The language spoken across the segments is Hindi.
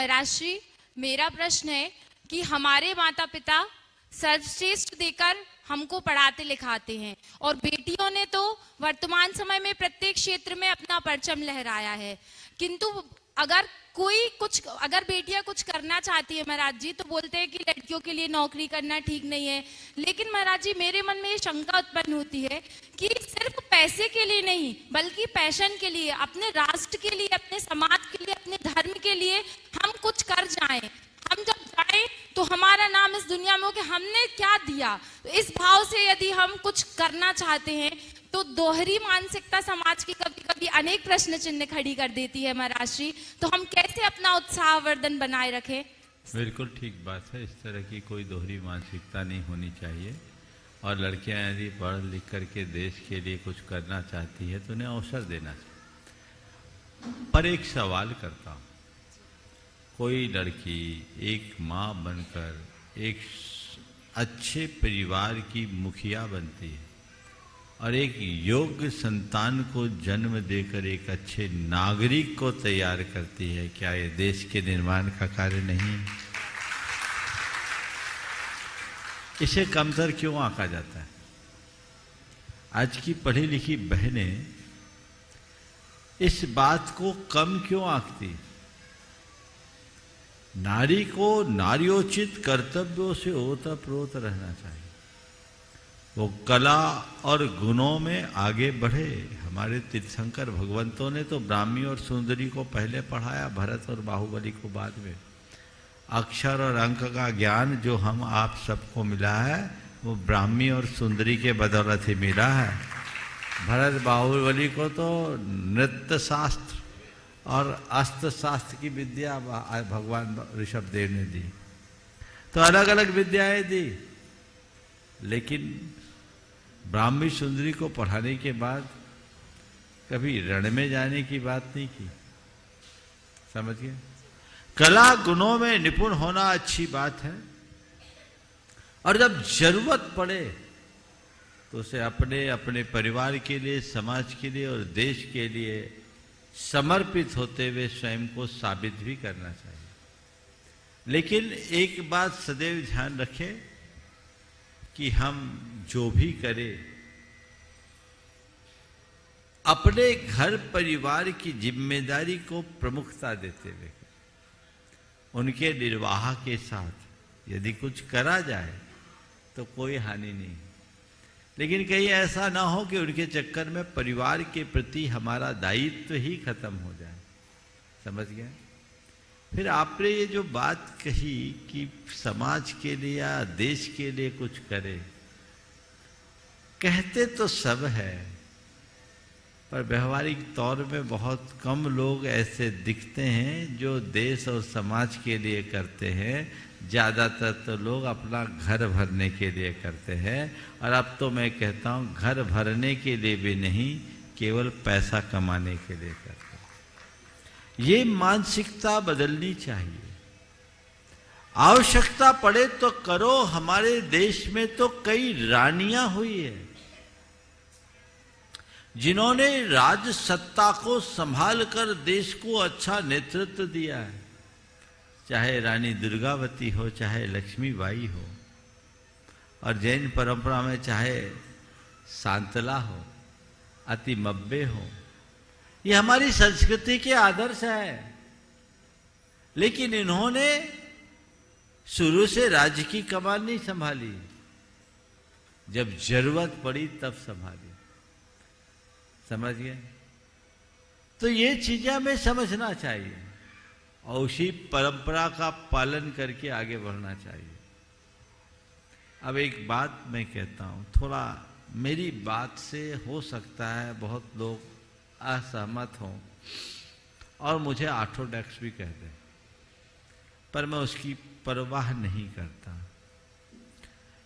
राजश्री, मेरा प्रश्न है कि हमारे माता पिता सर्वश्रेष्ठ देकर हमको पढ़ाते लिखाते हैं और बेटियों ने तो वर्तमान समय में प्रत्येक क्षेत्र में अपना परचम लहराया है, किंतु अगर बेटियां कुछ करना चाहती है महाराज जी, तो बोलते हैं कि लड़कियों के लिए नौकरी करना ठीक नहीं है। लेकिन महाराज जी, मेरे मन में ये शंका उत्पन्न होती है कि सिर्फ पैसे के लिए नहीं, बल्कि पैशन के लिए, अपने राष्ट्र के लिए, अपने समाज के लिए, अपने धर्म के लिए हम कुछ कर जाएं। हम जब जाएं तो हमारा नाम इस दुनिया में हो कि हमने क्या दिया। तो इस भाव से यदि हम कुछ करना चाहते हैं तो दोहरी मानसिकता समाज की कभी कभी अनेक प्रश्न चिन्ह खड़ी कर देती है महाराज जी, तो हम कैसे अपना उत्साहवर्धन बनाए रखें? बिल्कुल ठीक बात है। इस तरह की कोई दोहरी मानसिकता नहीं होनी चाहिए। और लड़कियां यदि पढ़ लिख करके देश के लिए कुछ करना चाहती है तो उन्हें अवसर देना चाहिए। पर एक सवाल करता हूँ, कोई लड़की एक माँ बनकर एक अच्छे परिवार की मुखिया बनती है और एक योग्य संतान को जन्म देकर एक अच्छे नागरिक को तैयार करती है, क्या ये देश के निर्माण का कार्य नहीं है? इसे कमतर क्यों आंका जाता है? आज की पढ़ी लिखी बहनें इस बात को कम क्यों आंकती? नारी को नार्योचित कर्तव्यों से ओतप्रोत रहना चाहिए। वो कला और गुणों में आगे बढ़े। हमारे तीर्थंकर भगवंतों ने तो ब्राह्मी और सुंदरी को पहले पढ़ाया, भरत और बाहुबली को बाद में। अक्षर और अंक का ज्ञान जो हम आप सबको मिला है वो ब्राह्मी और सुंदरी के बदौलत ही मिला है। भरत बाहुबली को तो नृत्य शास्त्र और अस्त्र शास्त्र की विद्या भगवान ऋषभ देव ने दी। तो अलग अलग विद्याएं दी, लेकिन ब्राह्मी सुंदरी को पढ़ाने के बाद कभी रण में जाने की बात नहीं की। समझ गए? कला गुणों में निपुण होना अच्छी बात है, और जब जरूरत पड़े तो उसे अपने अपने परिवार के लिए, समाज के लिए और देश के लिए समर्पित होते हुए स्वयं को साबित भी करना चाहिए। लेकिन एक बात सदैव ध्यान रखें कि हम जो भी करें अपने घर परिवार की जिम्मेदारी को प्रमुखता देते हुए, उनके निर्वाह के साथ यदि कुछ करा जाए तो कोई हानि नहीं। लेकिन कहीं ऐसा ना हो कि उनके चक्कर में परिवार के प्रति हमारा दायित्व ही खत्म हो जाए। समझ गए? फिर आपने ये जो बात कही कि समाज के लिए या देश के लिए कुछ करे, कहते तो सब है, पर व्यवहारिक तौर में बहुत कम लोग ऐसे दिखते हैं जो देश और समाज के लिए करते हैं। ज़्यादातर तो लोग अपना घर भरने के लिए करते हैं, और अब तो मैं कहता हूँ घर भरने के लिए भी नहीं, केवल पैसा कमाने के लिए करते हैं। ये मानसिकता बदलनी चाहिए। आवश्यकता पड़े तो करो। हमारे देश में तो कई रानियां हुई है जिन्होंने राज सत्ता को संभाल कर देश को अच्छा नेतृत्व दिया है, चाहे रानी दुर्गावती हो, चाहे लक्ष्मीबाई हो, और जैन परंपरा में चाहे शांतला हो, अतिमब्बे हो। ये हमारी संस्कृति के आदर्श है। लेकिन इन्होंने शुरू से राज्य की कमान नहीं संभाली, जब जरूरत पड़ी तब संभाली। समझ गए? तो ये चीजें हमें समझना चाहिए और उसी परंपरा का पालन करके आगे बढ़ना चाहिए। अब एक बात मैं कहता हूं, थोड़ा मेरी बात से हो सकता है बहुत लोग असहमत हों और मुझे ऑर्थोडॉक्स भी कहते हैं, पर मैं उसकी परवाह नहीं करता।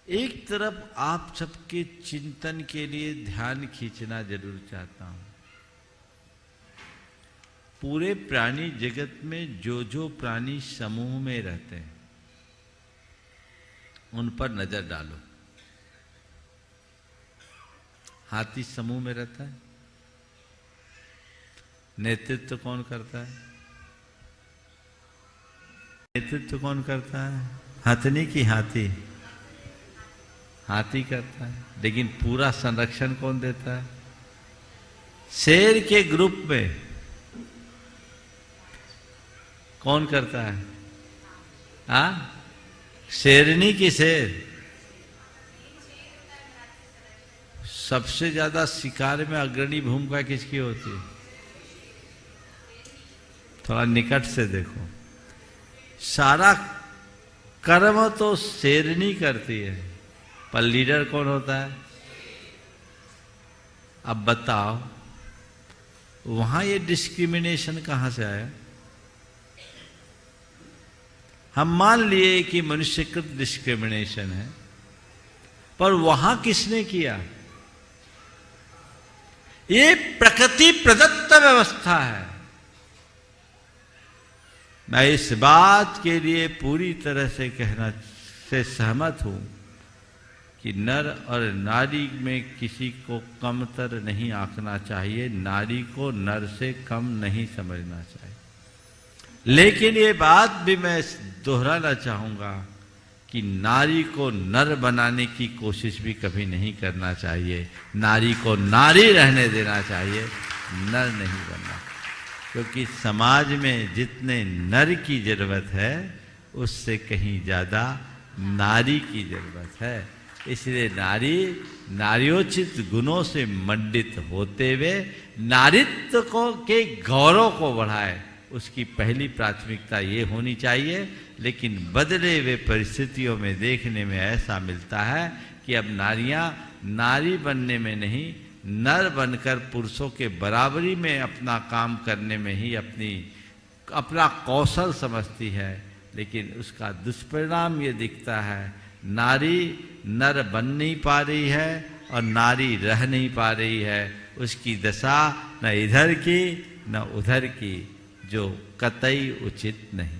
एक तरफ आप सबके चिंतन के लिए ध्यान खींचना जरूर चाहता हूं। पूरे प्राणी जगत में जो जो प्राणी समूह में रहते हैं उन पर नजर डालो। हाथी समूह में रहता है, नेतृत्व कौन करता है? नेतृत्व कौन करता है? हथनी की हाथी? हाथी करता है। लेकिन पूरा संरक्षण कौन देता है? शेर के ग्रुप में कौन करता है? शेरनी की शेर। सबसे ज्यादा शिकार में अग्रणी भूमिका किसकी होती है? थोड़ा निकट से देखो। सारा कर्म तो शेरनी करती है, पर लीडर कौन होता है? अब बताओ, वहां ये डिस्क्रिमिनेशन कहां से आया? हम मान लिए कि मनुष्यकृत डिस्क्रिमिनेशन है, पर वहां किसने किया? ये प्रकृति प्रदत्त व्यवस्था है। मैं इस बात के लिए पूरी तरह से कहना से सहमत हूं कि नर और नारी में किसी को कमतर नहीं आंकना चाहिए, नारी को नर से कम नहीं समझना चाहिए। लेकिन ये बात भी मैं दोहराना चाहूंगा कि नारी को नर बनाने की कोशिश भी कभी नहीं करना चाहिए। नारी को नारी रहने देना चाहिए, नर नहीं बनना। क्योंकि समाज में जितने नर की जरूरत है, उससे कहीं ज्यादा नारी की जरूरत है। इसलिए नारी नार्योचित गुणों से मंडित होते हुए नारित्व को के गौरव को बढ़ाए, उसकी पहली प्राथमिकता ये होनी चाहिए। लेकिन बदले हुए परिस्थितियों में देखने में ऐसा मिलता है कि अब नारियां नारी बनने में नहीं, नर बनकर पुरुषों के बराबरी में अपना काम करने में ही अपना कौशल समझती है। लेकिन उसका दुष्परिणाम ये दिखता है, नारी नर बन नहीं पा रही है और नारी रह नहीं पा रही है। उसकी दशा न इधर की न उधर की, जो कतई उचित नहीं।